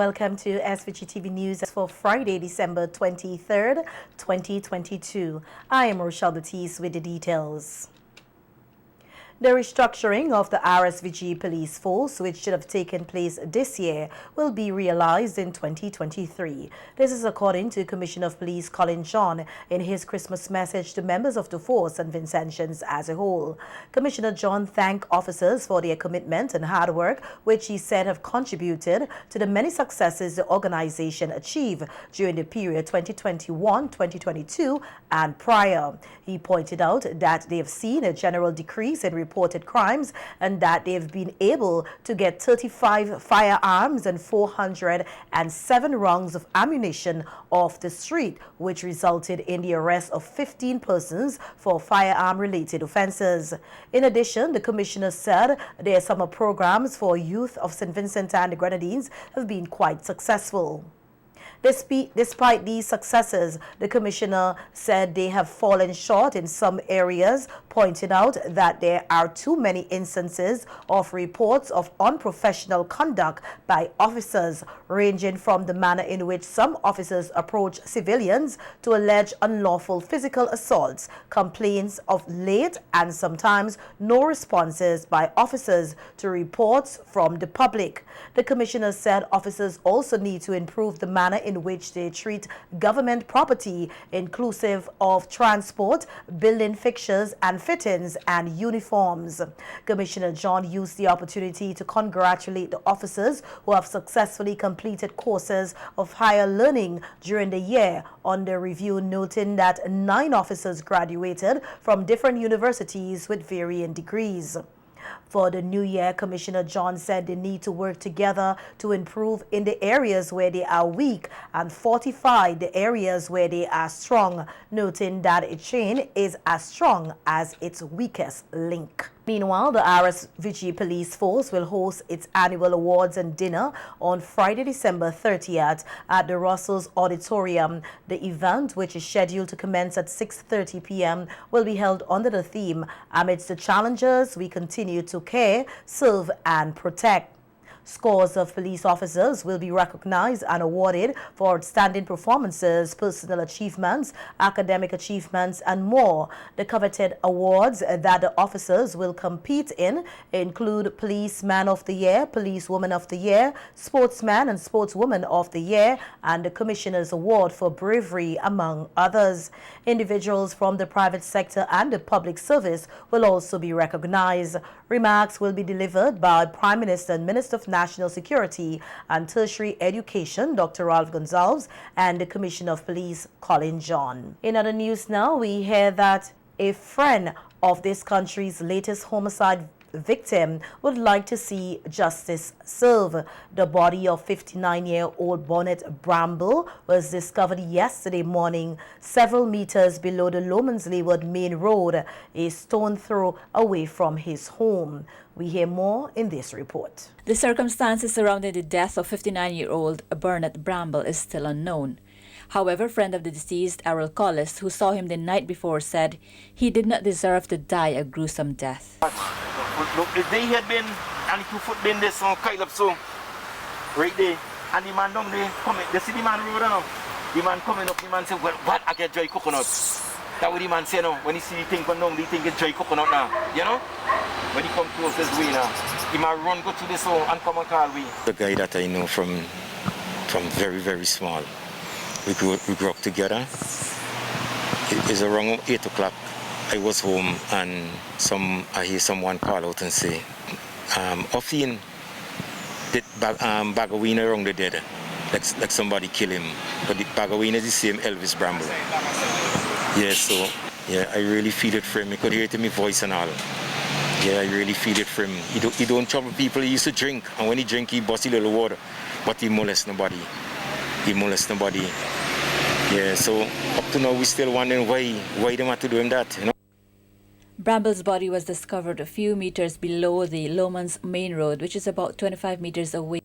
welcome to SVG TV News for Friday, December 23rd, 2022. I am Rochelle Batiste with the details. The restructuring of the RSVG police force, which should have taken place this year, will be realized in 2023. This is according to Commissioner of Police Colin John in his Christmas message to members of the force and Vincentians as a whole. Commissioner John thanked officers for their commitment and hard work, which he said have contributed to the many successes the organization achieved during the period 2021-2022 and prior. He pointed out that they have seen a general decrease in reported crimes and that they have been able to get 35 firearms and 407 rounds of ammunition off the street, which resulted in the arrest of 15 persons for firearm-related offenses. In addition, the commissioner said their summer programs for youth of St. Vincent and the Grenadines have been quite successful. Despite these successes, the commissioner said they have fallen short in some areas, pointing out that there are too many instances of reports of unprofessional conduct by officers, ranging from the manner in which some officers approach civilians to allege unlawful physical assaults, complaints of late and sometimes no responses by officers to reports from the public. The commissioner said officers also need to improve the manner in which they treat government property, inclusive of transport, building fixtures and fittings, and uniforms. Commissioner John used the opportunity to congratulate the officers who have successfully completed courses of higher learning during the year on the review, noting that 9 officers graduated from different universities with varying degrees. For the new year, Commissioner John said they need to work together to improve in the areas where they are weak and fortify the areas where they are strong, noting that a chain is as strong as its weakest link. Meanwhile, the RSVG Police Force will host its annual awards and dinner on Friday, December 30th at the Russell's Auditorium. The event, which is scheduled to commence at 6:30 p.m., will be held under the theme, "Amidst the challenges, we continue to care, serve and protect." Scores of police officers will be recognized and awarded for outstanding performances, personal achievements, academic achievements, and more. The coveted awards that the officers will compete in include Policeman of the Year, Policewoman of the Year, Sportsman and Sportswoman of the Year, and the Commissioner's Award for Bravery, among others. Individuals from the private sector and the public service will also be recognized. Remarks will be delivered by Prime Minister and Minister of National Security and Tertiary Education, Dr. Ralph Gonsalves, and the Commissioner of Police, Colin John. In other news now, we hear that a friend of this country's latest homicide victim would like to see justice served. The body of 59-year-old Bonnet Bramble was discovered yesterday morning several meters below the Lomans Leeward Main Road, a stone throw away from his home. We hear more in this report. The circumstances surrounding the death of 59-year-old Bonnet Bramble is still unknown. However, friend of the deceased, Errol Collis, who saw him the night before, said he did not deserve to die a gruesome death. Look, if they had been, and 2 foot been this on Kyle up so, right there, and the man down there coming, they see the man road now. The man coming up, the man say, well, what, I get dry coconut. That's what the man say now. When he see the thing come down, they think it's dry coconut now, you know? When he come close this way now, he might run, go to this hole and come and call me. The guy that I know from very, very small. We grew up together. It was around 8 o'clock. I was home and I hear someone call out and say, Offin, did Bagawina around the dead, like somebody kill him. But the Bagawina is the same Elvis Bramble. Yeah, so yeah, I really feel it for him. I could hear it in my voice and all. Yeah, I really feel it for him. He don't trouble people. He used to drink, and when he drink, he bust a little water, but he molest nobody. Yeah, so up to now we still wondering why they want to do him that, you know. Bramble's body was discovered a few meters below the Lomans Main Road, which is about 25 meters away,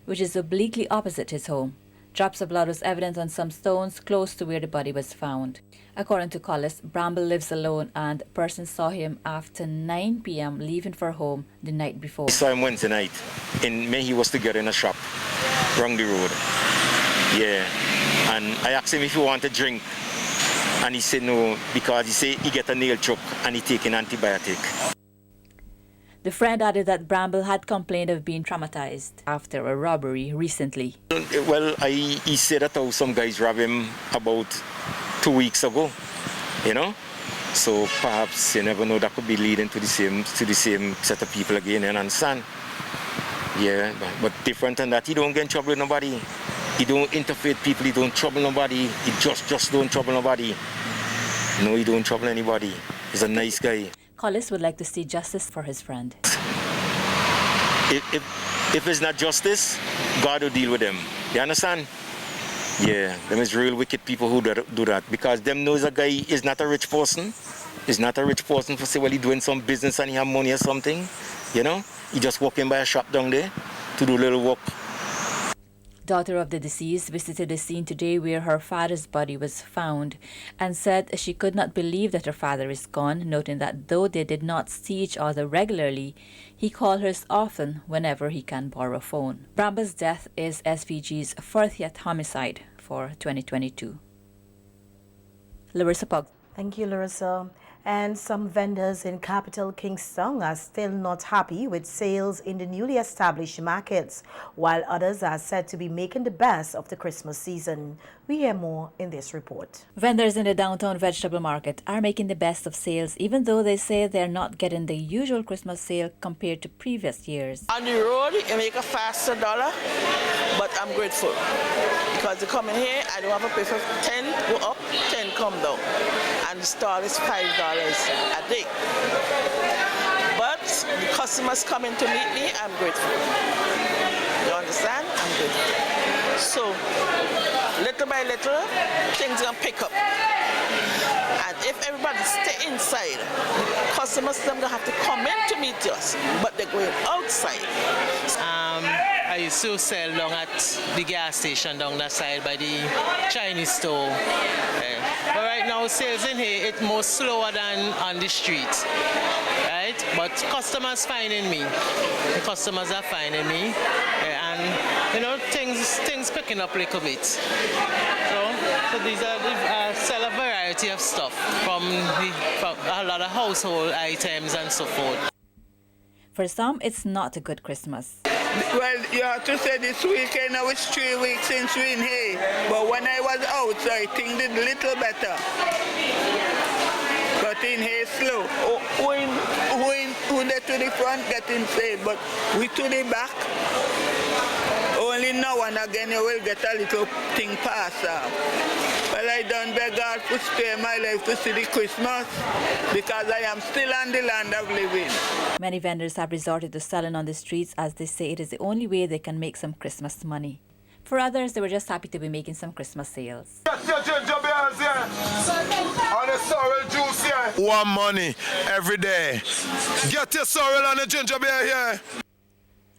which is obliquely opposite his home. Drops of blood was evident on some stones close to where the body was found. According to Collis, Bramble lives alone and a person saw him after 9 p.m. leaving for home the night before. I saw him Wednesday night. In May, he was together in a shop, wrong the road. Yeah, and I asked him if he wanted a drink. And he said no, because he said he get a nail choke and he take an antibiotic. The friend added that Bramble had complained of being traumatized after a robbery recently. Well, he said that how some guys robbed him about 2 weeks ago, you know? So perhaps you never know, that could be leading to the same set of people again, you understand? Yeah, but different than that, he don't get in trouble with nobody. He don't interfere with people, he don't trouble nobody. He just don't trouble nobody. No, he don't trouble anybody. He's a nice guy. Collis would like to see justice for his friend. If it's not justice, God will deal with them. You understand? Yeah, them is real wicked people who do that. Because them knows a guy is not a rich person. He's not a rich person for say, well, he doing some business and he have money or something. You know? He just walking by a shop down there to do a little work. Daughter of the deceased visited the scene today where her father's body was found and said she could not believe that her father is gone, noting that though they did not see each other regularly, he called her often whenever he can borrow a phone. Bramble's death is SVG's 40th homicide for 2022. Larissa Pug. Thank you, Larissa. And some vendors in capital Kingstown are still not happy with sales in the newly established markets, while others are said to be making the best of the Christmas season. We hear more in this report. Vendors in the downtown vegetable market are making the best of sales, even though they say they're not getting the usual Christmas sale compared to previous years. On the road, you make a faster dollar, but I'm grateful because you come in here, I don't have to pay for 10 go up, 10 come down, and the stall is $5 a day. But the customers coming to meet me, I'm grateful. You understand? I'm grateful. So, little by little, things are going to pick up. And if everybody stay inside, customers are going to have to come in to meet us, but they're going outside. I used to sell down at the gas station down that side by the Chinese store. But right now, sales in here, it's more slower than on the streets. Right? But customers finding me. The customers are finding me. And, you know, things picking up a little bit. So these are sell a variety of stuff from a lot of household items and so forth. For some, it's not a good Christmas. Well, you have to say this weekend, now it's 3 weeks since we're in here. But when I was outside, things did a little better. But in here, slow. Who there to the front getting paid, but we to the back. Only now and again you will get a little thing pass. Well, I don't beg God to spare my life to see the Christmas because I am still on the land of living. Many vendors have resorted to selling on the streets as they say it is the only way they can make some Christmas money. For others, they were just happy to be making some Christmas sales. Get your ginger beers here. And the sorrel juice here. One money every day. Get your sorrel and the ginger beer here.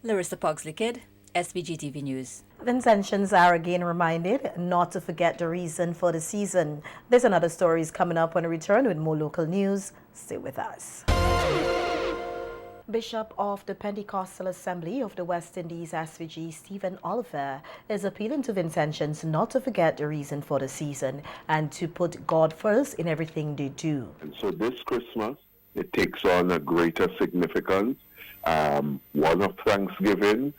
Larissa Pugsley Kid, SVG TV News. Vincentians are again reminded not to forget the reason for the season. There's another stories coming up when we return with more local news. Stay with us. Bishop of the Pentecostal Assembly of the West Indies, SVG, Stephen Oliver, is appealing to Vincentians not to forget the reason for the season and to put God first in everything they do. And so this Christmas, it takes on a greater significance, one of thanksgiving,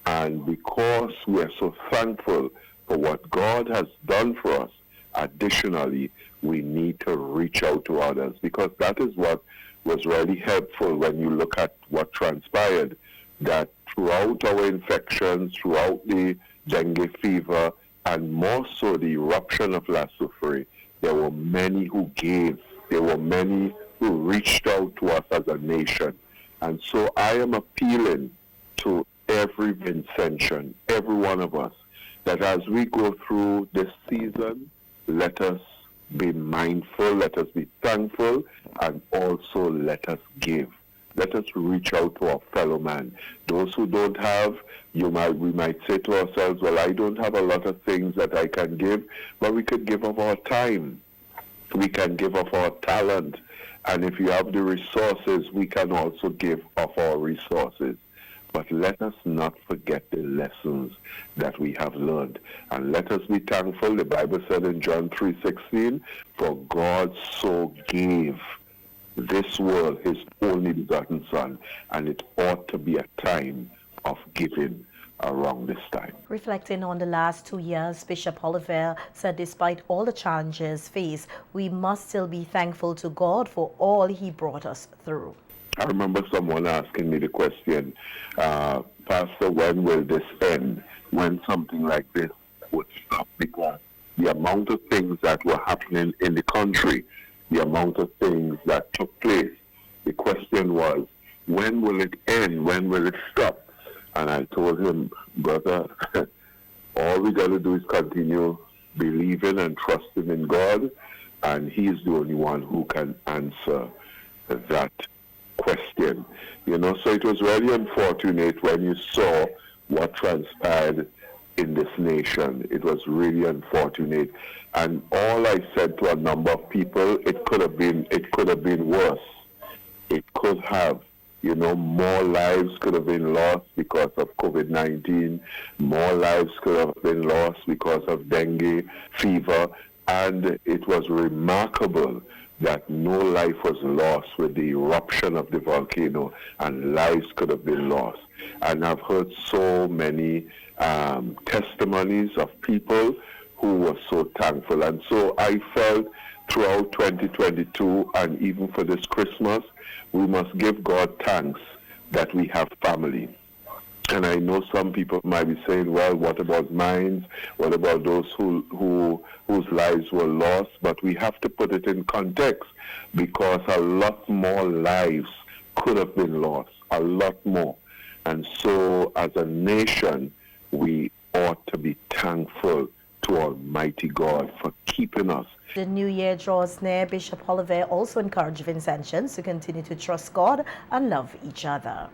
and because we are so thankful for what God has done for us, additionally, we need to reach out to others, because that is what was really helpful when you look at what transpired, that throughout our infections, throughout the dengue fever, and more so the eruption of La Soufrière, there were many who gave. There were many who reached out to us as a nation. And so I am appealing to every Vincentian, every one of us, that as we go through this season, let us be mindful, let us be thankful, and also let us give. Let us reach out to our fellow man. Those who don't have, we might say to ourselves, well, I don't have a lot of things that I can give, but we could give of our time. We can give of our talent. And if you have the resources, we can also give of our resources. But let us not forget the lessons that we have learned. And let us be thankful. The Bible said in John 3:16, for God so gave this world his only begotten Son. And it ought to be a time of giving around this time. Reflecting on the last 2 years, Bishop Oliver said despite all the challenges faced, we must still be thankful to God for all he brought us through. I remember someone asking me the question, Pastor, when will this end? When something like this would stop? Because the amount of things that were happening in the country, the amount of things that took place, the question was, when will it end? When will it stop? And I told him, brother, all we got to do is continue believing and trusting in God, and he's the only one who can answer that question. You know, so it was really unfortunate when you saw what transpired in this nation. It was really unfortunate. And all I said to a number of people, it could have been worse. It could have. You know, more lives could have been lost because of COVID-19. More lives could have been lost because of dengue fever. And it was remarkable that no life was lost with the eruption of the volcano, and lives could have been lost. And I've heard so many testimonies of people who were so thankful. And so I felt throughout 2022 and even for this Christmas, we must give God thanks that we have family. And I know some people might be saying, well, what about mine? What about those whose lives were lost? But we have to put it in context, because a lot more lives could have been lost, a lot more. And so as a nation, we ought to be thankful to Almighty God for keeping us. The new year draws near. Bishop Oliver also encouraged Vincentians to continue to trust God and love each other.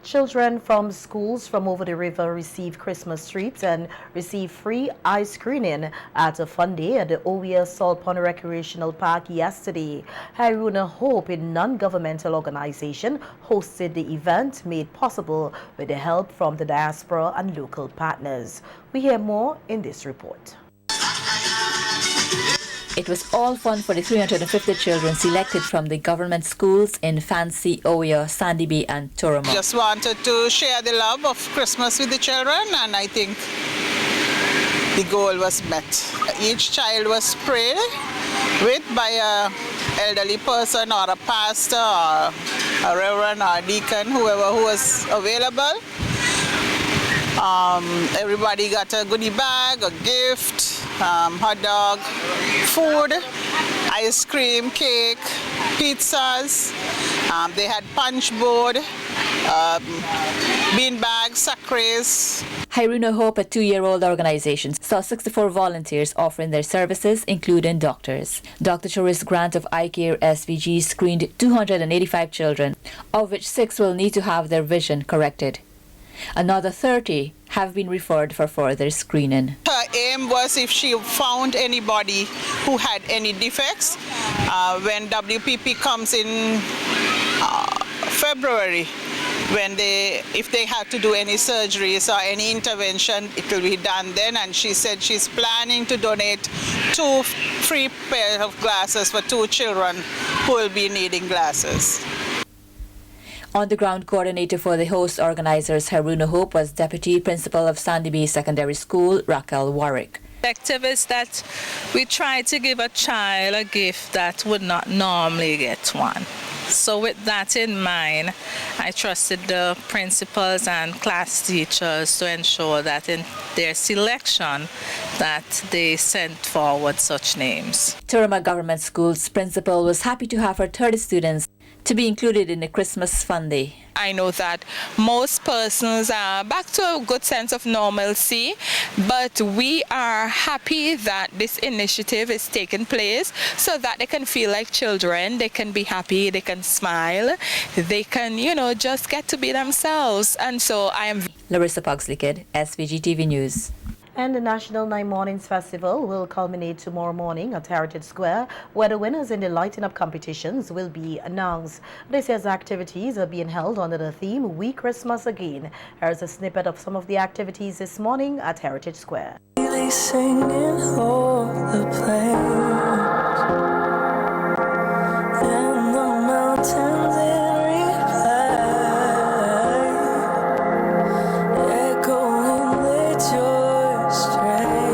Children from schools from over the river received Christmas treats and received free eye screening at a fun day at the Owia Salt Pond Recreational Park yesterday. Haruna Hope, a non-governmental organization, hosted the event, made possible with the help from the diaspora and local partners. We hear more in this report. It was all fun for the 350 children selected from the government schools in Fancy, Owia, Sandy Bay and Turama. Just wanted to share the love of Christmas with the children, and I think the goal was met. Each child was prayed with by an elderly person or a pastor or a reverend or a deacon, whoever who was available. Everybody got a goodie bag, a gift, hot dog, food, ice cream, cake, pizzas. They had punch board, bean bags, sacres. Haruna Hope, a 2-year-old organization, saw 64 volunteers offering their services, including doctors. Dr. Choris Grant of Eye Care SVG screened 285 children, of which 6 will need to have their vision corrected. Another 30 have been referred for further screening. Her aim was if she found anybody who had any defects, when WPP comes in February, if they had to do any surgeries or any intervention, it will be done then. And she said she's planning to donate 2 free pairs of glasses for 2 children who will be needing glasses. On-the-ground coordinator for the host organizers, Haruna Hope, was Deputy Principal of Sandy Bay Secondary School, Raquel Warwick. The objective is that we try to give a child a gift that would not normally get one. So with that in mind, I trusted the principals and class teachers to ensure that in their selection that they sent forward such names. Turama Government School's principal was happy to have her 30 students to be included in the Christmas Fun Day. I know that most persons are back to a good sense of normalcy, but we are happy that this initiative is taking place so that they can feel like children, they can be happy, they can smile, they can, just get to be themselves. And so I am... Larissa Pugsley-Kidd, SVG TV News. And the National 9 Mornings Festival will culminate tomorrow morning at Heritage Square, where the winners in the lighting up competitions will be announced. This year's activities are being held under the theme We Christmas Again. Here's a snippet of some of the activities this morning at Heritage Square. They sing in all the plains, and the mountains in reply, echoing their joy strains.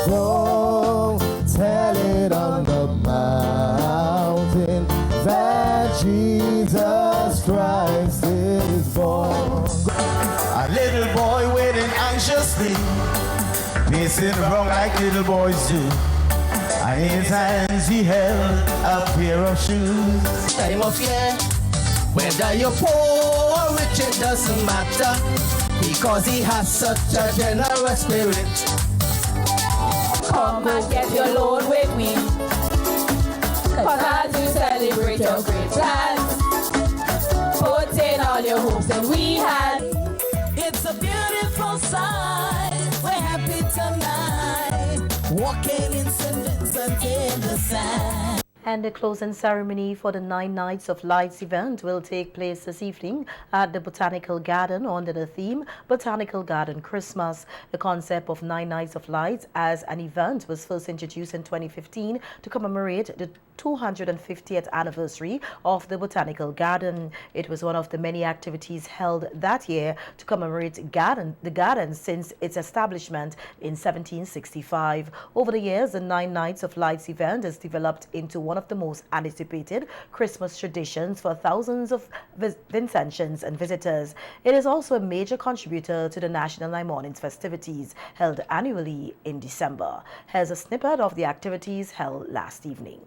Go tell it on the mountain that Jesus Christ is born. A little boy waiting anxiously, pacing around like little boys do. And in his hands he held a pair of shoes. Time of year, whether you're poor or rich, it doesn't matter, because he has such a generous spirit. Come and get your load with me, 'cause as you celebrate your great plans, put in all your hopes and we had. It's a beautiful sight, we're happy tonight, walking in St. Vincent in the sand. And the closing ceremony for the 9 Nights of Lights event will take place this evening at the Botanical Garden under the theme Botanical Garden Christmas. The concept of 9 Nights of Lights as an event was first introduced in 2015 to commemorate the 250th anniversary of the Botanical Garden. It was one of the many activities held that year to commemorate the garden since its establishment in 1765. Over the years, the 9 Nights of Lights event has developed into one of the most anticipated Christmas traditions for thousands of Vincentians and visitors. It is also a major contributor to the National 9 Mornings festivities held annually in December. Here's a snippet of the activities held last evening.